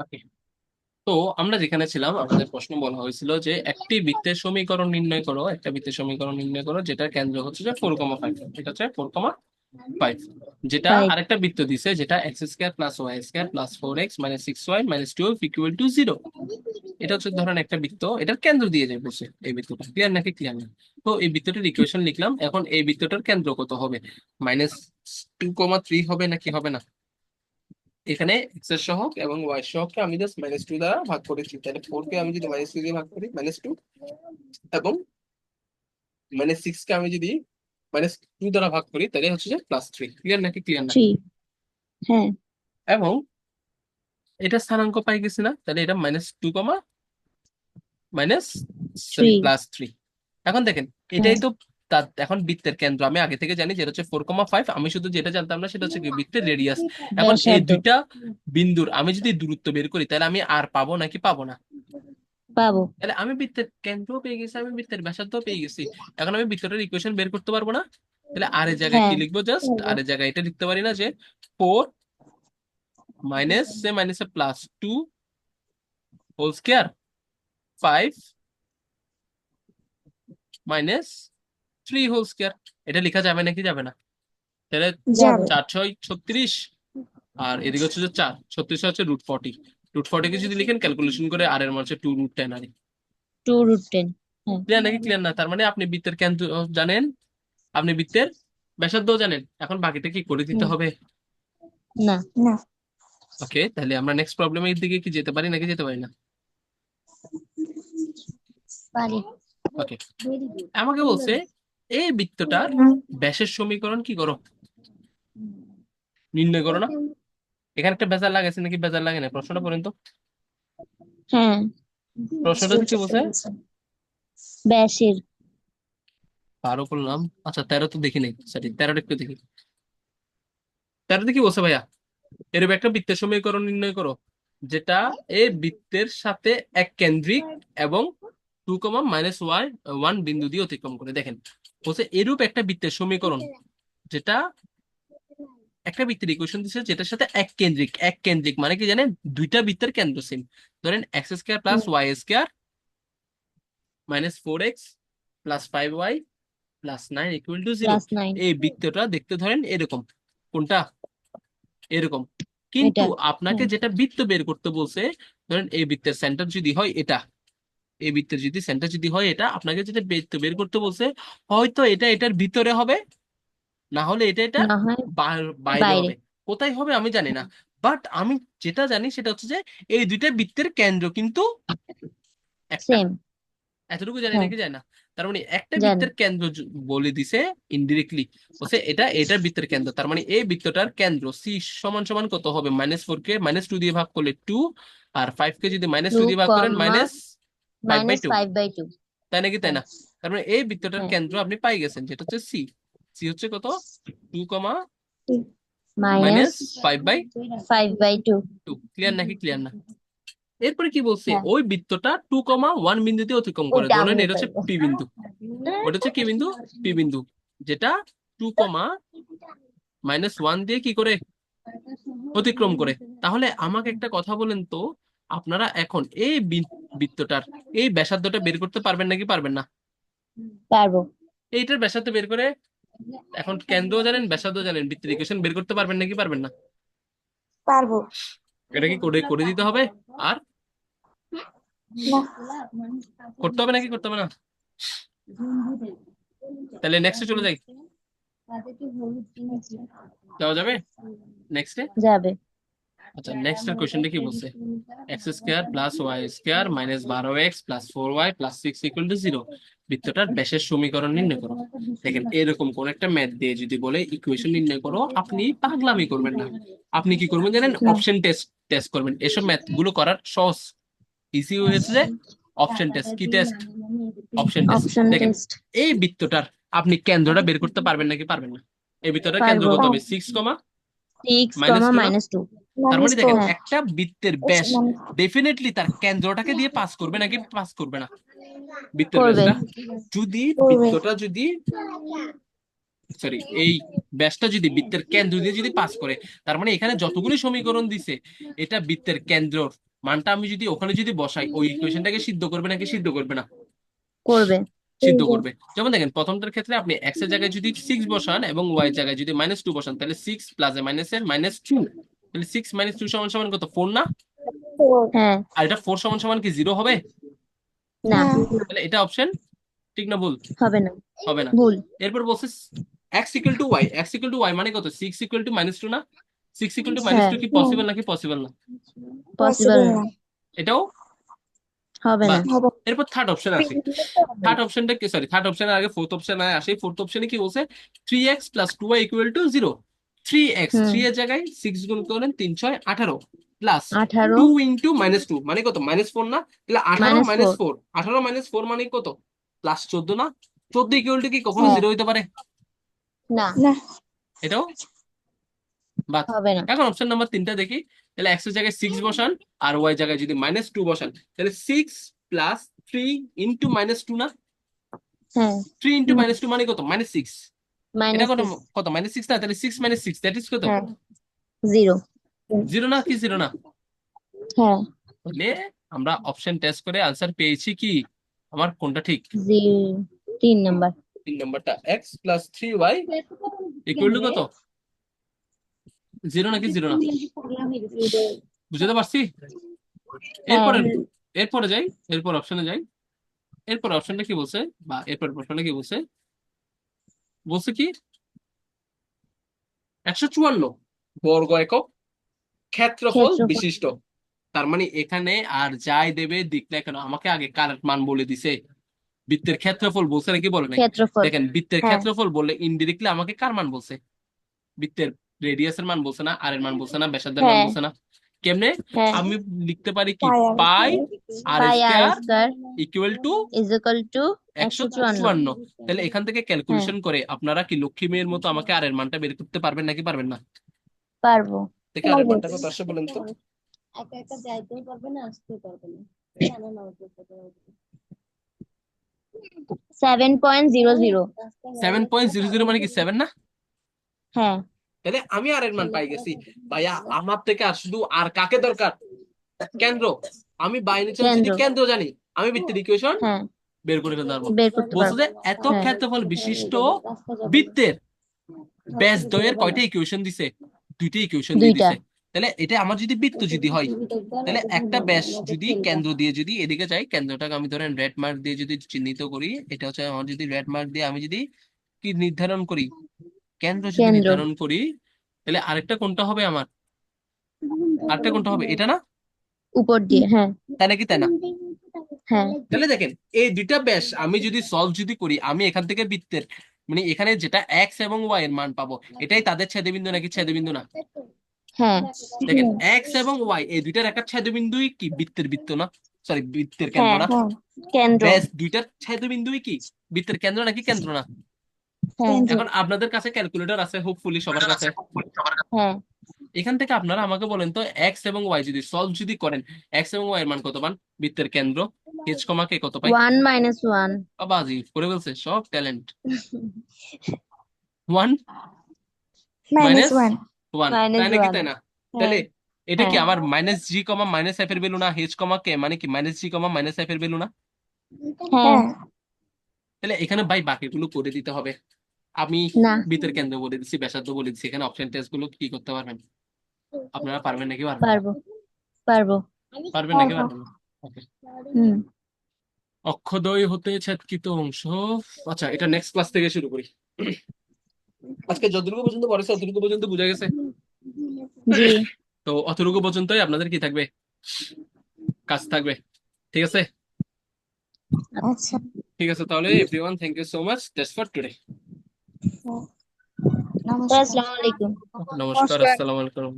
ওকে। তো আমরা যেখানে ছিলাম আমাদের প্রশ্ন বলা হয়েছিল যে একটি বৃত্তের সমীকরণ নির্ণয় করো, একটা বৃত্তের সমীকরণ নির্ণয় করো যেটার কেন্দ্র হচ্ছে যে 4,5, এটা হচ্ছে 4,5, যেটা ফাইভ। আরেকটা বৃত্ত দিছে যেটা x square plus y square plus 4x minus 6y minus 12 equal to 0। এটা হচ্ছে ধরেন একটা বৃত্ত, এটার কেন্দ্র দিয়ে যায় বসে। এই বৃত্তটা ক্লিয়ার নাকি ক্লিয়ার না? তো এই বৃত্তটির ইকুয়েশন লিখলাম, এখন এই বৃত্তটার কেন্দ্র কত হবে? -2,3 হবে নাকি হবে না? এখানে এক্স এর সহগ এবং ওয়াই সহগকে আমি জাস্ট -2 দ্বারা ভাগ করেছি, তাহলে 4 কে আমি যদি -2 দিয়ে ভাগ করি -2, এবং -6 কে আমি যদি -2 দ্বারা ভাগ করি তাহলে হচ্ছে যে +3। ক্লিয়ার নাকি ক্লিয়ার না? থ্রি। হ্যাঁ। এবং এটা স্থানাঙ্ক পাই গেছি না, তাহলে এটা -2 মাইনাস, সরি, থ্রি। +3। এখন দেখেন, হ্যাঁ। এটাই তো তার এখন বৃত্তের কেন্দ্র আমি আগে থেকে জানি যেটা হচ্ছে 4,5। আমি শুধু যেটা জানতাম না সেটা হচ্ছে কি বৃত্তের রেডিয়াস। এখন এই ব্যাসার্ধ। দুইটা বিন্দুর আমি যদি দূরত্ব বের করি তাহলে আমি আর পাবো নাকি পাবো না? পাবো। তাহলে আমি বৃত্তের কেন্দ্র পেয়ে গেছি, আমি বৃত্তের ব্যাসার্ধ পেয়ে গেছি। এখন আমি বৃত্তটার ইকুয়েশন বের করতে পারবো না? তাহলে আর এর জায়গায় কি হ্যাঁ। লিখবো? জাস্ট আর এর জায়গায় এটা লিখতে পারি না যে 4 মাইনাস সে মাইনাসে +2 হোল স্কয়ার 5 -3 হোল স্কয়ার। এটা লেখা যাবে নাকি যাবে না? তাহলে যাবে। 4 6 36, আর এদিকে হচ্ছে যে 4 36 হচ্ছে √40। √40 কে যদি লিখেন ক্যালকুলেশন করে আর এর মান হচ্ছে 2√10 আর। 2√10। হ্যাঁ। ক্লিয়ার নাকি ক্লিয়ার না? তার মানে আপনি বৃত্তের কেন্দ্র জানেন, আপনি বৃত্তের ব্যাসার্ধ জানেন, এখন বাকিটা কি করে দিতে হুম। হবে? না। না। ওকে, তাহলে আমরা নেক্সট প্রবলেমের দিকে কি যেতে পারি নাকি যেতে পারি না? পারি। ওকে, আমাকে বলছে এই বৃত্তটার ব্যাসের সমীকরণ কি করো, নির্ণয় করো না। এখানে একটা বেজার লাগাইছে নাকি বেজার লাগে না? প্রশ্নটা পড়েন তো। হ্যাঁ। প্রশ্নটা হচ্ছে কি বলছে? ব্যাসের। 12 করলাম, আচ্ছা 13 তো দেখি নাই, সরি 13টা একটু দেখি। 13তে কি বলছে ভাইয়া? এরূপ একটা বৃত্তের সমীকরণ নির্ণয় করো যেটা এই বৃত্তের সাথে এক কেন্দ্রিক এবং 2, -y 1 বিন্দু দিয়ে অতিক্রম করে। দেখেন বলছে এরূপ একটা বৃত্তের সমীকরণ যেটা একটা বৃত্তের ইকুয়েশন দিচ্ছে যেটার সাথে এক কেন্দ্রিক। এক কেন্দ্রিক মানে কি জানেন? দুইটা বৃত্তের কেন্দ্র সেম। ধরেন x square plus y square -4x plus 5y plus 9 equal to 0। +9। এই বৃত্তটা দেখতে ধরেন এরকম। কোনটা? এরকম। কিন্তু এটা। আপনাকে হ্যাঁ। যেটা বৃত্ত বের করতে বলছে, ধরেন এই বৃত্তের সেন্টার যদি হয় এটা, এই বৃত্তের যদি সেন্টার যদি হয় এটা, আপনাকে যেটা বৃত্ত বের করতে বলছে হয়তো এটা এটার ভিতরে হবে, না হলে এটা এটার না হয় বাইরে বাইরে। হবে। কোথায় হবে আমি জানি না, বাট আমি যেটা জানি সেটা হচ্ছে যে এই দুইটা বৃত্তের কেন্দ্র কিন্তু একটা। সেম। এতটুকু জানি হ্যাঁ। নাকি জানি না? তার মানে একটা জানি। বৃত্তের কেন্দ্র বলে দিছে ইনডিরেক্টলি, বলছে এটা এটার বৃত্তের কেন্দ্র। তার মানে এই বৃত্তটার কেন্দ্র সি সমান সমান কত হবে? -4 কে -2 দিয়ে ভাগ করলে 2, আর 5 কে যদি -2 টু দিয়ে ভাগ করেন কমা -5/2। -5/2। তাই নাকি তাই হ্যাঁ। না? তার মানে এই বৃত্তটার হ্যাঁ। কেন্দ্র আপনি পাই গেছেন যেটা হচ্ছে সি। সি হচ্ছে কত? 2, মাইনাস -5/2। 5/2। ক্লিয়ার নাকি ক্লিয়ার না? এরপরে কি বলছে? হ্যাঁ। ওই বৃত্তটা 2, 1 বিন্দুতে অতিক্রম করে, ওইটা ধরেন আমিও এটা হচ্ছে পারবো। পি বিন্দু। ওটা হচ্ছে কি বিন্দু? পি বিন্দু। যেটা 2, -1 দিয়ে কি করে অতিক্রম করে। তাহলে আমাকে একটা কথা বলেন তো, আপনারা এখন এই বৃত্তটার এই ব্যাসার্ধটা বের করতে পারবেন নাকি পারবেন না? পারবো। এইটার ব্যাসার্ধ বের করে, এখন কেন্দ্র জানেন ব্যাসার্ধ জানেন, বৃত্তের ইকুয়েশন বের করতে পারবেন নাকি পারবেন না? পারবো। এটা কি করে করে দিতে হবে? আর করতে হবে নাকি করতে হবে না? তাহলে নেক্সটে চলে যাই, যাওয়া যাবে নেক্সটে? যাবে। আচ্ছা, নেক্সট এর কোশ্চেনটা কি বলছে? X square plus y square minus 12x plus 4y plus 6 equal to 0, বৃত্তটার ব্যাসের সমীকরণ নির্ণয় করো। দেখেন এরকম কোন একটা ম্যাথ দিয়ে যদি বলে ইকুয়েশন নির্ণয় করো, আপনি পাগলামি করবেন না। আপনি কি করবেন জানেন? না। অপশন টেস্ট টেস্ট করবেন। এসব ম্যাথ গুলো করার সহজ ইজি হয়েছে যে অপশন টেস্ট। কি টেস্ট? Option test. অপশন দেখেন টেস্ট। এই বৃত্তটার আপনি কেন্দ্রটা বের করতে পারবেন নাকি পারবেন না? এই বৃত্তটার কেন্দ্র পারবো। কত হবে? 6, সিক্স কমা -2 না? -2। তার মানে দেখেন হ্যাঁ। একটা বৃত্তের ব্যাস ডেফিনেটলি তার কেন্দ্রটাকে দিয়ে পাস করবে নাকি পাস করবে না? বৃত্তের করবে। ব্যাসটা যদি বৃত্তটা যদি, সরি, এই ব্যাসটা যদি বৃত্তের কেন্দ্র দিয়ে যদি পাস করে, তার মানে এখানে যতগুলি সমীকরণ দিছে এটা বৃত্তের কেন্দ্র মানটা আমি যদি ওখানে যদি বসাই, ওই ইকুয়েশনটাকে সিদ্ধ করবে নাকি সিদ্ধ করবে না? করবে। সিদ্ধ করবে। যেমন দেখেন প্রথমটার ক্ষেত্রে আপনি এক্স এর জায়গায় যদি 6 বসান এবং ওয়াই এর জায়গায় যদি -2 বসান, তাহলে 6 প্লাস এ মাইনাসের -2, তাহলে 6 - 2 সমান সমান কত? 4 না? হ্যাঁ। আর এটা 4 সমান সমান কি 0 হবে? না, তাহলে এটা অপশন ঠিক না ভুল? হবে না, হবে না। ভুল। এরপর বলছে x equal to y, x equal to y মানে কত? 6 ইকুয়াল টু -2 না? 6 ইকুয়াল টু হ্যাঁ, -2 কি পসিবল নাকি পসিবল না? পসিবল না, এটাও হবে বাদ। না। এরপর থার্ড অপশন আসি। থার্ড অপশনটা কি, সরি থার্ড অপশনের আগে ফোর্থ অপশন আসে। ফোর্থ অপশনে কি বলছে? 3x plus 2y equal to 0। 3x, হুম, 3 এর জায়গায় 6 গুণ করলেন 3 6 18 প্লাস 18 2 ইন্টু -2 মানে কত? -4 না? তাহলে 18 -4। 4, 18 -4 মানে কত? প্লাস 14 না? 14 ইকুয়াল টু কি কখনো হ্যাঁ, 0 হইতে পারে? না, এটাও বাদ। হবে না। এখন অপশন নাম্বার 3টা দেখি। তাহলে x এর জায়গায় 6 বসান আর y এর জায়গায় যদি -2 বসান, তাহলে 6 প্লাস 3 ইন্টু -2 না? হ্যাঁ, 3 ইন্টু -2 মানে কত? -6। এটা কত? -6। কত -6 না? তাহলে 6 - 6 দ্যাট ইজ কত? হ্যাঁ, 0। 0 না? কি 0 না? হ্যাঁ, তাহলে আমরা অপশন টেস্ট করে আনসার পেয়েছি কি? আমার কোনটা ঠিক? 3 নাম্বার। 3 নাম্বারটা। x plus 3y equal to কত? 0 নাকি 0 না? বুঝতে পারছি? হ্যাঁ, এরপরে এরপরে যাই, এরপর অপশনে যাই। এরপর অপশনটা কি বলছে, বা এরপর প্রশ্নটা কি বলছে? বলছে কি 154 বর্গ একক ক্ষেত্রফল ক্ষেত্রফল। বিশিষ্ট। তার মানে এখানে আর যাই দেবে দিক না কেন, আমাকে আগে কার মান বলে দিছে? বৃত্তের ক্ষেত্রফল বলছে নাকি বলে নাই? ক্ষেত্রফল। দেখেন বৃত্তের হ্যাঁ, ক্ষেত্রফল বললে ইনডিরেক্টলি আমাকে কার মান বলছে? বৃত্তের রেডিয়াসের মান বলছে না, আর এর মান বলছে না, ব্যাসার্ধের মান হ্যাঁ, বলছে না? কেমনে? হ্যাঁ। আমি লিখতে পারি কি, pi r pi r square square equal to is equal to 154। 154। তাহলে এখান থেকে হ্যাঁ, ক্যালকুলেশন করে আপনারা কি লক্ষ্মী মেয়ের মতো আমাকে আর এর মানটা বের করতে পারবেন নাকি পারবেন না? পারবো। দেখে আর এর মানটা কত আসে বলেন তো? একা একা যাইতেও পারবে না, আসতেও পারবে না। 7.00। 7.00 মানে কি 7 না? হ্যাঁ, তাহলে আমি আর এর মান পাই গেছি। ভাইয়া আমার থেকে আর শুধু আর কাকে দরকার? কেন্দ্র। আমি বাইনিচাল যদি কেন্দ্র। কেন্দ্র জানি, আমি বৃত্তের ইকুয়েশন হ্যাঁ, বের করে ফেলতে পারবো। বের করতে বলছে পারবো। যে এত হ্যাঁ, ক্ষেত্রফল বিশিষ্ট বৃত্তের ব্যাসদ্বয়ের কয়টা ইকুয়েশন দিছে? 2টা ইকুয়েশন দিয়ে 2টা। দিছে। তাহলে এটা আমার যদি বৃত্ত যদি হয়, তাহলে একটা ব্যাস যদি কেন্দ্র দিয়ে যদি এদিকে যাই, কেন্দ্রটাকে আমি ধরেন রেড মার্ক দিয়ে যদি চিহ্নিত করি, এটা হচ্ছে আমার যদি রেড মার্ক দিয়ে আমি যদি কি নির্ধারণ করি, কেন্দ্র যদি কেন্দ্র। নির্ধারণ করি, তাহলে আরেকটা কোনটা হবে আমার? আরেকটা কোনটা হবে? এটা না? উপর দিয়ে। হ্যাঁ, তাই নাকি তাই না? হ্যাঁ, তাহলে দেখেন এই দুইটা ব্যাস আমি যদি সলভ যদি করি, আমি এখান থেকে বৃত্তের মানে এখানে যেটা এক্স এবং ওয়াই এর মান পাবো, এটাই তাদের ছেদবিন্দু নাকি ছেদবিন্দু না? হ্যাঁ, দেখেন এক্স এবং ওয়াই এই দুইটার একটা ছেদবিন্দুই কি বৃত্তের বৃত্ত না? সরি বৃত্তের কেন্দ্র হ্যাঁ, না? কেন্দ্র। ব্যাস দুইটার ছেদবিন্দুই কি বৃত্তের কেন্দ্র নাকি কেন্দ্র না? হ্যাঁ, এখন আপনাদের কাছে ক্যালকুলেটর আছে হোপফুলি সবার কাছে। হ্যাঁ। এখান থেকে আপনারা আমাকে বলেন তো, এক্স এবং ওয়াই যদি সলভ যদি করেন, এক্স এবং ওয়াই এর মান কত পান? বৃত্তের কেন্দ্র এইচ কমা কে কত পাই? 1 - 1। বাবাজি করে বলছে, সব talent. 1 minus minus one. 1, minus তাই নাকি ওয়ান। তাই না? হ্যাঁ, তাহলে এটা কি হ্যাঁ, আমার -g কমা -f এর ভ্যালু না? h কমা কে মানে কি -g কমা -f এর ভ্যালু না? হ্যাঁ। তাহলে এখানে ভাই বাকিগুলো করে দিতে হবে। আমি না, বৃত্তের কেন্দ্র বলে দিচ্ছি, ব্যাসার্ধ বলে দিচ্ছি, এখানে অপশন টেস্ট গুলো কি করতে পারবেন? আপনারা পারবেন নাকি পারবেন না? পারবো, পারবো। পারবেন নাকি পারবেন না? ওকে। হুম। অক্ষদ্বয় হতে ছেদকৃত অংশ। আচ্ছা, এটা নেক্সট ক্লাস থেকে শুরু করি। আজকে যতটুকু পর্যন্ত পড়েছে অতটুকু পর্যন্ত বোঝা গেছে। জি। তো অতটুকু পর্যন্তই আপনাদের কি থাকবে, কাজ থাকবে। ঠিক আছে? আচ্ছা। ঠিক আছে তাহলে everyone, thank you so much, that's for today. আসসালামু আলাইকুম। নমস্কার, আসসালামু আলাইকুম।